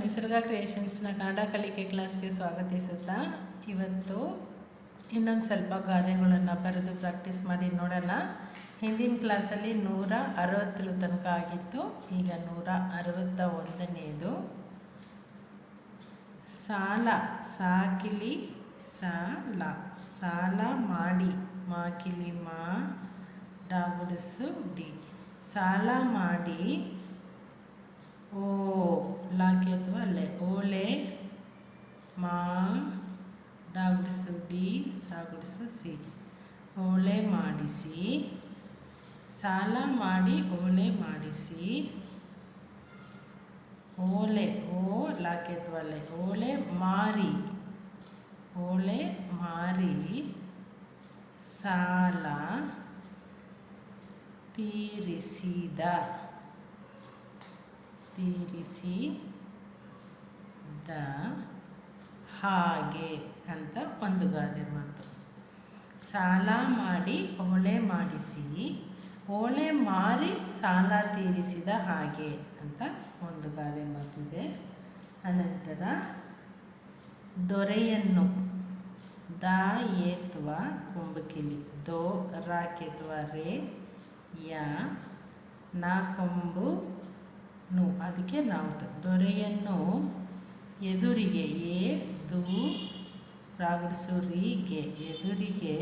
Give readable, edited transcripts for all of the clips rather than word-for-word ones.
ನಿಸರ್ಗ ಕ್ರಿಯೇಷನ್ಸ್ನ ಕನ್ನಡ ಕಲಿಕೆ ಕ್ಲಾಸ್ಗೆ ಸ್ವಾಗತಿಸುತ್ತಾ ಇವತ್ತು ಇನ್ನೊಂದು ಸ್ವಲ್ಪ ಗಾದೆಗಳನ್ನು ಬರೆದು ಪ್ರಾಕ್ಟೀಸ್ ಮಾಡಿ ನೋಡೋಣ. ಹಿಂದಿನ ಕ್ಲಾಸಲ್ಲಿ 160 ತನಕ ಆಗಿತ್ತು. ಈಗ 161ನೇದು. ಸಾಲ ಸಾಕಿಲಿ ಸಾಲ ಸಾಲ ಮಾಡಿ ಮಾಕಿಲಿ ಮಾ ಡಾಗುಡಿಸು ಡಿ ಸಾಲ ಮಾಡಿ ಓ ಲಾಕೆ ಅಥವಾ ಅಲ್ಲೇ ಓಲೆ ಮಾ ಡಾಗುಡಿಸು ಡಿ ಸಾಗುಡಿಸು ಸಿ ಓಲೆ ಮಾಡಿಸಿ ಸಾಲ ಮಾಡಿ ಓಲೆ ಮಾಡಿಸಿ ಓಲೆ ಓ ಲಾಕೆ ಅಥವಾ ಅಲ್ಲೇ ಓಲೆ ಮಾರಿ ಸಾಲ ತೀರಿಸಿದ ಹಾಗೆ ಅಂತ ಒಂದು ಗಾದೆ ಮಾತು. ಸಾಲ ಮಾಡಿ ಓಲೆ ಮಾಡಿಸಿ ಓಲೆ ಮಾರಿ ಸಾಲ ತೀರಿಸಿದ ಹಾಗೆ ಅಂತ ಒಂದು ಗಾದೆ ಮಾತಿದೆ. ಅನಂತರ ದೊರೆಯನ್ನು ದ ಏತ್ವ ಕೊಂಬಕಿಲಿ ದೋ ರಾಕೆತ್ವ ರೇ ಯಾ ನಾ ಕೊಂಬು ನು ಅದಕ್ಕೆ ನಾವು ದೊರೆಯನ್ನು ಎದುರಿಗೆ ಏ ದು ರಾಗುಡಿಸು ರಿಗೆ ಎದುರಿಗೆ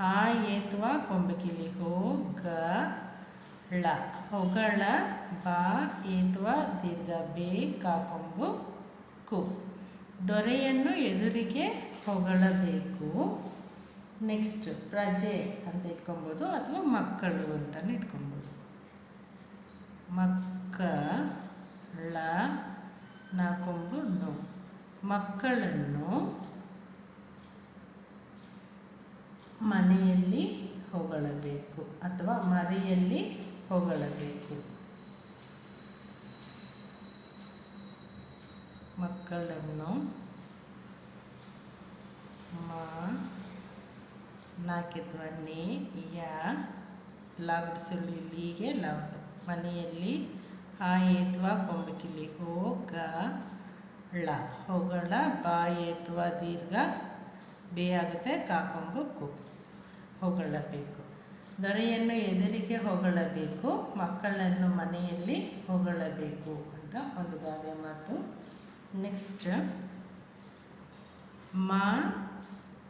ಆ ಏತ್ವ ಕೊಂಬಕಿಲಿ ಹೋಗ ಳ ಹೊಗಳ ಬಾ ಏತ್ವ ದೀರ್ಘ ಬೇ ಕಾಕೊಂಬು ಕು ದೊರೆಯನ್ನು ಎದುರಿಗೆ ಹೊಗಳಬೇಕು. ನೆಕ್ಸ್ಟ್ ಪ್ರಜೆ ಅಂತ ಇಟ್ಕೊಬೋದು ಅಥವಾ ಮಕ್ಕಳು ಅಂತಲೂ ಇಟ್ಕೊಬೋದು. ಮಕ್ಕಳ ನಾಕೊಂಬು ನು ಮಕ್ಕಳನ್ನು ಮನೆಯಲ್ಲಿ ಹೊಗಳಬೇಕು ಅಥವಾ ಮರೆಯಲ್ಲಿ ಹೊಗಳಬೇಕು. ಮಕ್ಕಳನ್ನು ಮಾ ನಾಕೆತ್ವ ನೇ ಯಾ ಲಾಗುಡಿಸಲು ಇಲ್ಲಿಗೆ ಲಾವುದು ಮನೆಯಲ್ಲಿ ಆ ಏತ್ವ ಕೊಂಬಕಿಲಿ ಹೋಗ ಳ ಹೊಗಳ ಬಾ ಏತ್ವ ದೀರ್ಘ ಬೇ ಆಗುತ್ತೆ ಕಾಕೊಂಬು ಕು ಹೊಗಳಬೇಕು. ದೊರೆಯನ್ನು ಎದುರಿಗೆ ಹೊಗಳಬೇಕು ಮಕ್ಕಳನ್ನು ಮನೆಯಲ್ಲಿ ಹೊಗಳಬೇಕು ಅಂತ ಒಂದು ಗಾದೆ ಮಾತು. ನೆಕ್ಸ್ಟ್ ಮಾ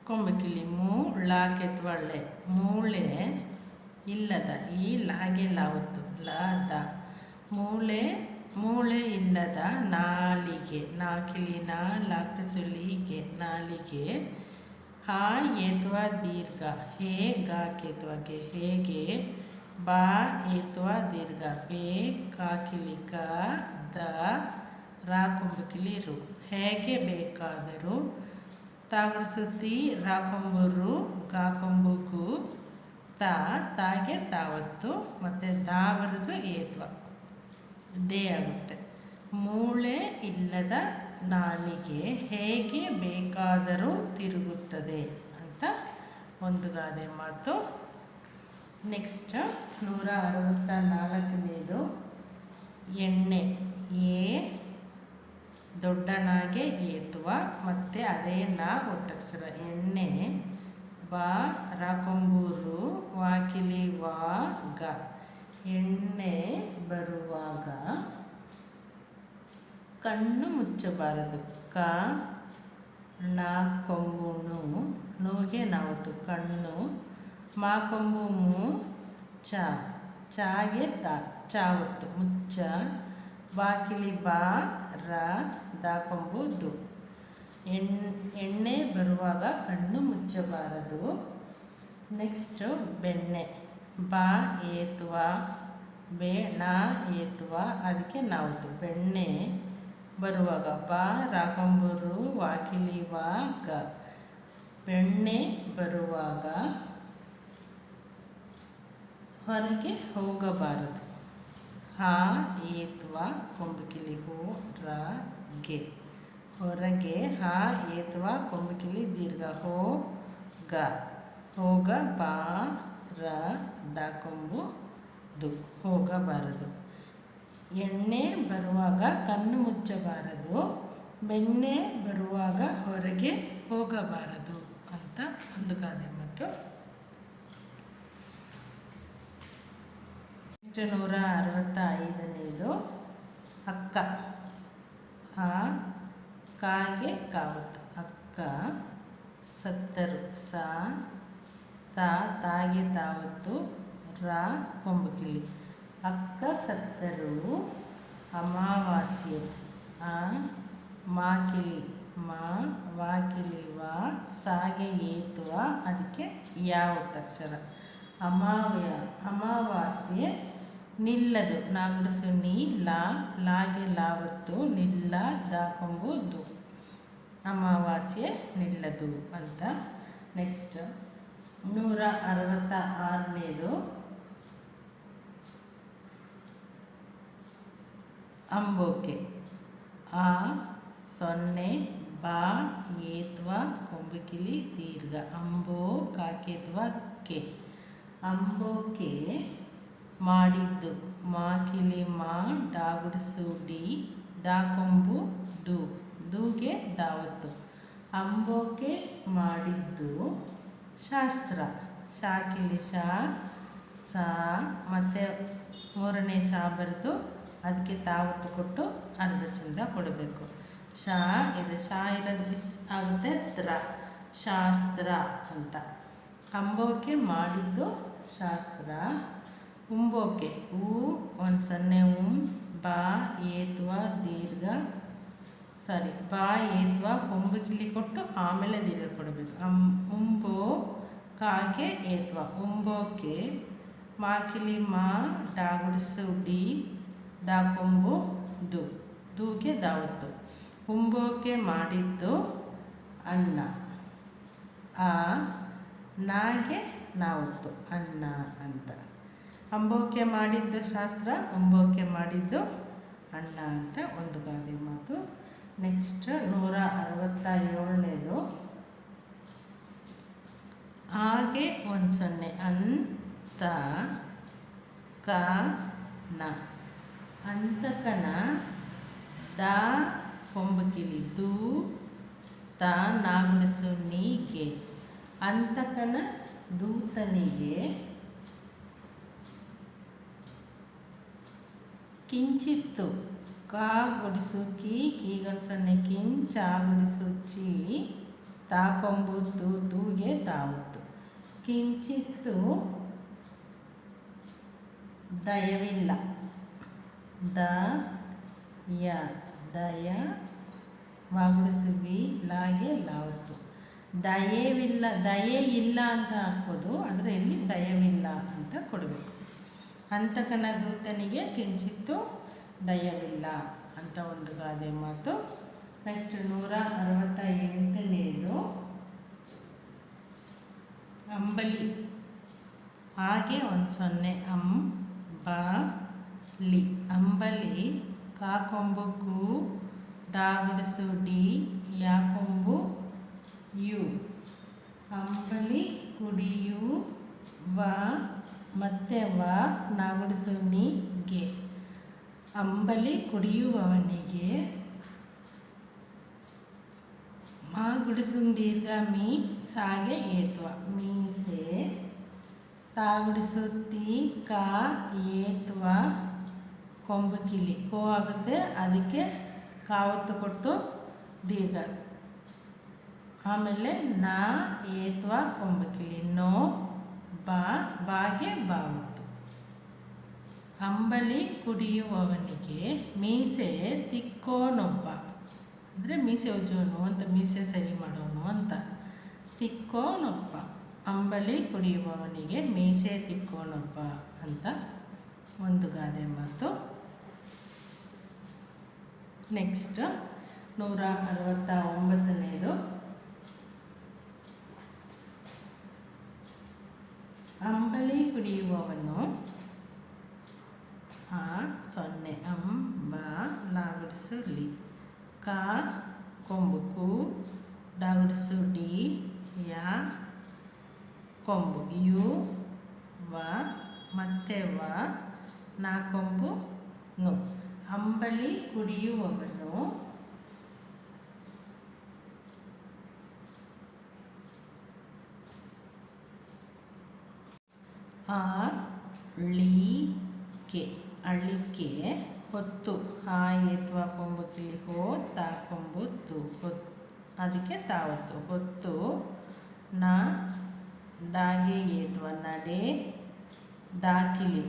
ಕೊಂಬಕಿಲಿ ಮೂ ಲಾಕೆತ್ವ ಳೆ ಮೂಳೆ ಇಲ್ಲದ ಈ ಲಾಗೆ ಲಾವತ್ತು ಲಾದ ಮೂಳೆ ಇಲ್ಲದ ನಾಲಿಗೆ ನಾಕಿಲಿ ನಾ ಲಾಕಿಸುಲಿಗೆ ನಾಲಿಗೆ ಹಾ ಏತ್ವ ದೀರ್ಘ ಹೇ ಗಾಕೆತ್ವಗೆ ಹೇಗೆ ಬಾ ಏತ್ವ ದೀರ್ಘ ಬೇ ಕಾಕಿಲಿ ಕ ದ ರಾ ಕೊಂಬಕಿಲಿ ರು ಹೇಗೆ ಬೇಕಾದರೂ ತಾಗುಡಿಸುತ್ತಿ ರಾಕೊಂಬರು ಗಾಕೊಂಬುಗು ತಾಗೆ ತಾವತ್ತು ಮತ್ತು ದಾ ಬರೆದು ಏತ್ವ ದೇ ಆಗುತ್ತೆ. ಮೂಳೆ ಇಲ್ಲದ ನಾಲಿಗೆ ಹೇಗೆ ಬೇಕಾದರೂ ತಿರುಗುತ್ತದೆ ಅಂತ ಒಂದು ಗಾದೆ ಮಾತು. ನೆಕ್ಸ್ಟ್ 164ನೇದು ಎಣ್ಣೆ ಏ ದೊಡ್ಡನಾಗೆ ಏತ್ವ ಮತ್ತು ಅದೇ ನಾ ಒತ್ತಕ್ಷರ ಎಣ್ಣೆ ಬಾ ರಾಕೊಂಬೂರು ವಾಕಿಲಿ ವಾ ಗ ಎಣ್ಣೆ ಬರುವಾಗ ಕಣ್ಣು ಮುಚ್ಚಬಾರದು ಕ ನಾ ಕೊಂಬುನು ನೋಗೆ ನಾವತ್ತು ಕಣ್ಣು ಮಾ ಕೊಂಬು ಮು ಚಾಗೆ ಚಾವತ್ತು ಮುಚ್ಚ ಬಾಕಿಲಿ ಬಾ ರ ದಾ ಕೊಂಬು ದು ಎಣ್ಣೆ ಬರುವಾಗ ಕಣ್ಣು ಮುಚ್ಚಬಾರದು. ನೆಕ್ಸ್ಟು ಬೆಣ್ಣೆ ಬಾ ಏತ್ವ ಬೇ ನಾ ಏತ್ವ ಅದಕ್ಕೆ ನಾವತ್ತು ಬೆಣ್ಣೆ ಬರುವಾಗ ಬಾ ರಾಕೊಂಬರು ವಾಕಿಲಿ ವಾ ಗ ಬೆಣ್ಣೆ ಬರುವಾಗ ಹೊರಗೆ ಹೋಗಬಾರದು ಹಾ ಏತ್ವ ಕೊಂಬಕಿಲಿ ಹೋ ರ ಗೆ ಹೊರಗೆ ಹಾ ಏತ್ವ ಕೊಂಬಕಿಲಿ ದೀರ್ಘ ಹೋ ಗ ಹೋಗ ಬಾ ರ ದ ಕೊಂಬು ದು ಹೋಗಬಾರದು. ಎಣ್ಣೆ ಬರುವಾಗ ಕಣ್ಣು ಮುಚ್ಚಬಾರದು, ಬೆಣ್ಣೆ ಬರುವಾಗ ಹೊರಗೆ ಹೋಗಬಾರದು ಅಂತ ಒಂದು ಗಾದೆ ಮಾತು. 165ನೇದು ಅಕ್ಕ. ಆ ಕಾಗೆ ಕಾವತ್ತು. ಅಕ್ಕ ಸತ್ತರು. ಸಾ ತಾಗೆ ತಾವತ್ತು. ರಾ ಕೊಂಬುಕಿಳಿ. ಅಕ್ಕ ಸತ್ತರು ಅಮಾವಾಸ್ಯೆ. ಆ ಮಾಕಿಳಿ. ವಾಕಿಳಿ. ಸಾಗೆ ಏತುವ, ಅದಕ್ಕೆ ಯಾವತ್ತಕ್ಷರ. ಅಮಾವಾಸ್ಯೆ ನಿಲ್ಲದು. ನಾಗುಡಿಸು ನೀ. ಲಾಗೆ ಲಾವತ್ತು. ನಿಲ್ಲ ದಾಕೊಂಬು ದು. ಅಮಾವಾಸ್ಯೆ ನಿಲ್ಲದು ಅಂತ. ನೆಕ್ಸ್ಟ್ 166ನೇದು ಅಂಬೋಕೆ. ಆ ಸೊನ್ನೆ ಬಾ ಏತ್ವ ಕೊಂಬುಕಿಳಿ ದೀರ್ಘ. ಅಂಬೋ ಕಾಕೇತ್ವ ಕೆ. ಅಂಬೋಕೆ ಮಾಡಿದ್ದು. ಮಾಕಿಳಿ ಡಾಗುಡಿಸು ಡಿ. ದಾಕೊಂಬು ದು. ದೂಗೆ ದಾವತ್ತು. ಅಂಬೋಕೆ ಮಾಡಿದ್ದು ಶಾಸ್ತ್ರ. ಶಾಕಿಳಿ ಸಾ ಮತ್ತು 3ನೇ ಸಾ ಬರೆದು ಅದಕ್ಕೆ ತಾವತ್ತು ಕೊಟ್ಟು ಅರ್ಧ ಚಂದ್ರ ಕೊಡಬೇಕು. ಇದು ಇರೋದು ಇಸ್ ಆಗುತ್ತೆ. ಶಾಸ್ತ್ರ ಅಂತ. ಅಂಬೋಕೆ ಮಾಡಿದ್ದು ಶಾಸ್ತ್ರ. ಉಂಬೋಕೆ. ಒಂದು ಸೊನ್ನೆ ಬಾ ಏತ್ವ ದೀರ್ಘ. ಬಾ ಏತ್ವ ಕೊಂಬುಕಿಳಿ ಕೊಟ್ಟು ಆಮೇಲೆ ದೀರ್ಘ ಕೊಡಬೇಕು. ಉಂಬೋ ಕಾಗೆ ಏತ್ವ. ಉಂಬೋಕೆ ಮಾಕಿಳಿ ಡಾಗುಡಿಸು ಡಿ. ದಾಕೊಂಬು ದು. ದೂಗೆ ದಾವತ್ತು. ಉಂಬೋಕೆ ಮಾಡಿದ್ದು ಅನ್ನ. ಆ ನಾಗೆ ನಾವತ್ತು. ಅನ್ನ ಅಂತ. ಅಂಬೋಕೆ ಮಾಡಿದ್ದು ಶಾಸ್ತ್ರ, ಉಂಬೋಕೆ ಮಾಡಿದ್ದು ಅನ್ನ ಅಂತ ಒಂದು ಗಾದೆ ಮಾತು. ನೆಕ್ಸ್ಟ್ 167ನೇದು ಹಾಗೆ ಒಂದು ಸೊನ್ನೆ. ಅಂತ ಕ ನ. ಅಂತಕನ ದಾ ಕೊಂಬುಕಿಳಿ ದೂ. ನಾಗುಡಿಸು ನೀಗೆ. ಅಂತಕನ ದೂತನಿಗೆ ಕಿಂಚಿತ್ತು. ಕಾ ಗುಡಿಸು ಕಿ. ಕೀಗೊಂದು ಸೊನ್ನೆ ಕಿನ್. ಚಾ ಗುಡಿಸು ಚಿ. ತಾಕೊಂಬು ದು. ದೂಗೆ ತಾವತ್ತು. ಕಿಂಚಿತ್ತು ದಯವಿಲ್ಲ. ದಯ ವಾಗುಡಿಸು ವಿ. ಲಾಗೆ ಲಾವತ್ತು. ದಯವಿಲ್ಲ. ದಯೆ ಇಲ್ಲ ಅಂತ ಹಾಕ್ಬೋದು, ಆದರೆ ಇಲ್ಲಿ ದಯವಿಲ್ಲ ಅಂತ ಕೊಡಬೇಕು. ಅಂತಕನ ದೂತನಿಗೆ ಕಿಂಚಿತ್ತು ದಯವಿಲ್ಲ ಅಂತ ಒಂದು ಗಾದೆ ಮಾತು. ನೆಕ್ಸ್ಟ್ 168ನೇದು ಅಂಬಲಿ. ಹಾಗೆ ಒಂದು ಸೊನ್ನೆ. ಅಂಬಲಿ. ಅಂಬಲಿ ಕಾಕೊಂಬು ಕು. ಡಾಗುಡಿಸು ಡಿ. ಯಾಕೊಂಬು ಯು. ಅಂಬಲಿ ಕುಡಿಯುವ ಮತ್ತೆ ನಾಗುಡಿಸು ನೀ ಗೆ. ಅಂಬಲಿ ಕುಡಿಯುವವನಿಗೆ ಗುಡಿಸು ದೀರ್ಘ ಮೀ. ಸಾಗೆ ಏತ್ವ. ಮೀಸೆ. ತಾಗುಡಿಸು ತಿ. ಕಾ ಏತ್ವ ಕೊಂಬುಕಿಳಿ ಕೋ ಆಗುತ್ತೆ, ಅದಕ್ಕೆ ಕಾವತ್ತು ಕೊಟ್ಟು ದೀರ್ಘ. ಆಮೇಲೆ ನಾ ಏತ್ವ ಕೊಂಬುಕಿಳಿ ನೋ. ಬಾಗೆ ಬಾವತ್ತು. ಅಂಬಲಿ ಕುಡಿಯುವವನಿಗೆ ಮೀಸೆ ತಿಕ್ಕೋನೊಬ್ಬ. ಅಂದರೆ ಮೀಸೆ ಉಜ್ಜೋನು ಅಂತ, ಮೀಸೆ ಸರಿ ಮಾಡೋನು ಅಂತ. ತಿಕ್ಕೋನೊಬ್ಬ. ಅಂಬಲಿ ಕುಡಿಯುವವನಿಗೆ ಮೀಸೆ ತಿಕ್ಕೋನೊಬ್ಬ ಅಂತ ಒಂದು ಗಾದೆ ಮಾತು. ನೆಕ್ಸ್ಟ್ 169ನೇದು ಅಂಬಲಿ ಕುಡಿಯುವವನು. ಆ ಸೊನ್ನೆ. ಲಾಗುಡಿಸು ಲಿ. ಕಾ ಕೊಂಬು ಕು. ಡಾಗುಡಿಸು ಡಿ. ಯಾ ಕೊಂಬು ಯು. ಮತ್ತೆ ನಾಕೊಂಬು ನು. ಅಂಬಲಿ ಕುಡಿಯುವವನು ಅಳಿಕೆ ಹೊತ್ತು ಏತ್ವ ಕೊಂಬು ಕಿಳಿ ಹೋ ತಾ ಕೊಂಬು ತು ಅದಕ್ಕೆ ತಾವತ್ತು ಹೊತ್ತು ದಾಗೆ ಏತ್ವ ನಡೆ ದಾಕಿಲಿ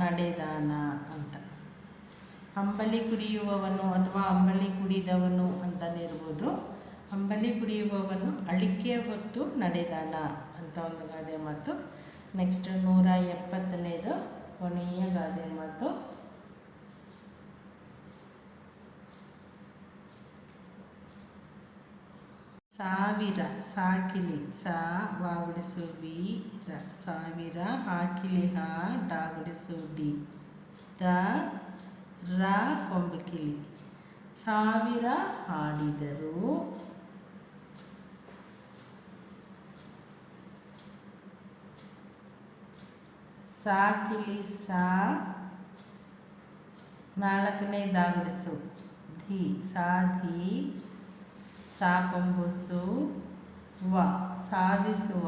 ನಡೆದಾನ ಅಂತ. ಅಂಬಲಿ ಕುಡಿಯುವವನು ಅಥವಾ ಅಂಬಲಿ ಕುಡಿದವನು ಅಂತಲೇ ಇರ್ಬೋದು. ಅಂಬಲಿ ಕುಡಿಯುವವನು ಅಳಿಕೆ ಹೊತ್ತು ನಡೆದಾನ ಅಂತ ಒಂದು ಗಾದೆ ಮಾತು. ನೆಕ್ಸ್ಟ್ 170ನೇದು ಕೊನೆಯ ಗಾದೆ ಮಾತು. ಸಾವಿರ ಸಾಕಿಲಿ ಸಾ ವಾಗುಡಿಸು ವೀರ ಸಾವಿರ ಹಾಕಿಲಿ ಹಾ ಡಾಗುಡಿಸು ಡಿ ದ ರ ಕೊಂಬಕಿಲಿ ಸಾವಿರ ಹಾಡಿದರು ಸಾಕಿಲಿ ಸಾ 4ನೇ ದಾಗುಡಿಸು ಧಿ ಸಾಧಿ ಸಾಕೊಂಬುಸು ವ ಸಾಧಿಸುವ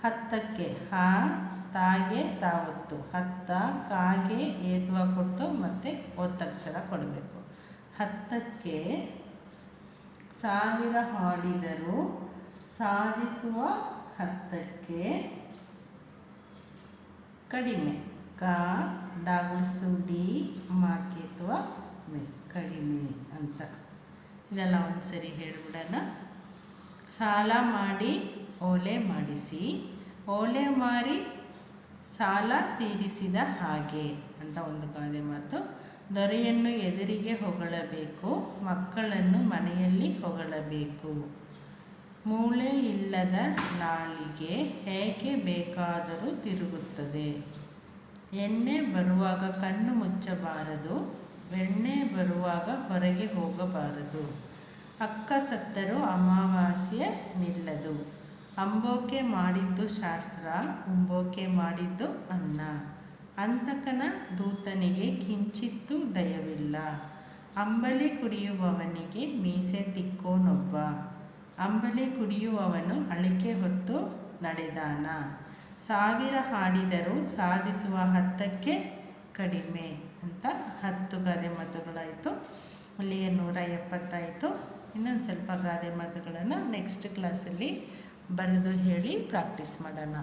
10ಕ್ಕೆ ಹಾ ತಾಗೆ ತಾವತ್ತು 10 ಕಾಗೆ ಏತ್ವ ಕೊಟ್ಟು ಮತ್ತು ಒತ್ತಕ್ಷರ ಕೊಡಬೇಕು. 10ಕ್ಕೆ ಸಾವಿರ ಹಾಡಿದರು ಸಾಧಿಸುವ 10ಕ್ಕೆ ಕಡಿಮೆ ಕಾ ಡಾಗುಡಿಸು ಡಿ ಮಾಕೇತ್ವ ಮೆ ಕಡಿಮೆ ಅಂತ. ಇದೆಲ್ಲ ಒಂದು ಸರಿ ಹೇಳ್ಬಿಡೋಣ. ಸಾಲ ಮಾಡಿ ಓಲೆ ಮಾಡಿಸಿ ಓಲೆ ಮಾರಿ ಸಾಲ ತೀರಿಸಿದ ಹಾಗೆ ಅಂತ ಒಂದು ಗಾದೆ ಮಾತು. ದೊರೆಯನ್ನು ಎದುರಿಗೆ ಹೊಗಳಬೇಕು, ಮಕ್ಕಳನ್ನು ಮನೆಯಲ್ಲಿ ಹೊಗಳಬೇಕು. ಮೂಳೆ ಇಲ್ಲದ ನಾಲಿಗೆ ಹೇಗೆ ಬೇಕಾದರೂ ತಿರುಗುತ್ತದೆ. ಎಣ್ಣೆ ಬರುವಾಗ ಕಣ್ಣು ಮುಚ್ಚಬಾರದು, ಬೆಣ್ಣೆ ಬರುವಾಗ ಹೊರಗೆ ಹೋಗಬಾರದು. ಅಕ್ಕ ಸತ್ತರೂ ಅಮಾವಾಸ್ಯೆ ನಿಲ್ಲದು. ಅಂಬೋಕೆ ಮಾಡಿದ್ದು ಶಾಸ್ತ್ರ, ಉಂಬೋಕೆ ಮಾಡಿದ್ದು ಅನ್ನ. ಅಂತಕನ ದೂತನಿಗೆ ಕಿಂಚಿತ್ತೂ ದಯವಿಲ್ಲ. ಅಂಬಲಿ ಕುಡಿಯುವವನಿಗೆ ಮೀಸೆ ತಿಕ್ಕೋನೊಬ್ಬ. ಅಂಬಲಿ ಕುಡಿಯುವವನು ಅಳಿಕೆ ಹೊತ್ತು ನಡೆದಾನ. ಸಾವಿರ ಹಾಡಿದರೂ ಸಾಧಿಸುವ 10ಕ್ಕೆ ಕಡಿಮೆ ಅಂತ 10 ಗಾದೆ ಮಾತುಗಳಾಯಿತು. ಅಲ್ಲಿಗೆ 170 ಆಯಿತು. ಇನ್ನೊಂದು ಸ್ವಲ್ಪ ಗಾದೆ ಮಾತುಗಳನ್ನು ನೆಕ್ಸ್ಟ್ ಕ್ಲಾಸಲ್ಲಿ ಬರೆದು ಹೇಳಿ ಪ್ರಾಕ್ಟೀಸ್ ಮಾಡೋಣ.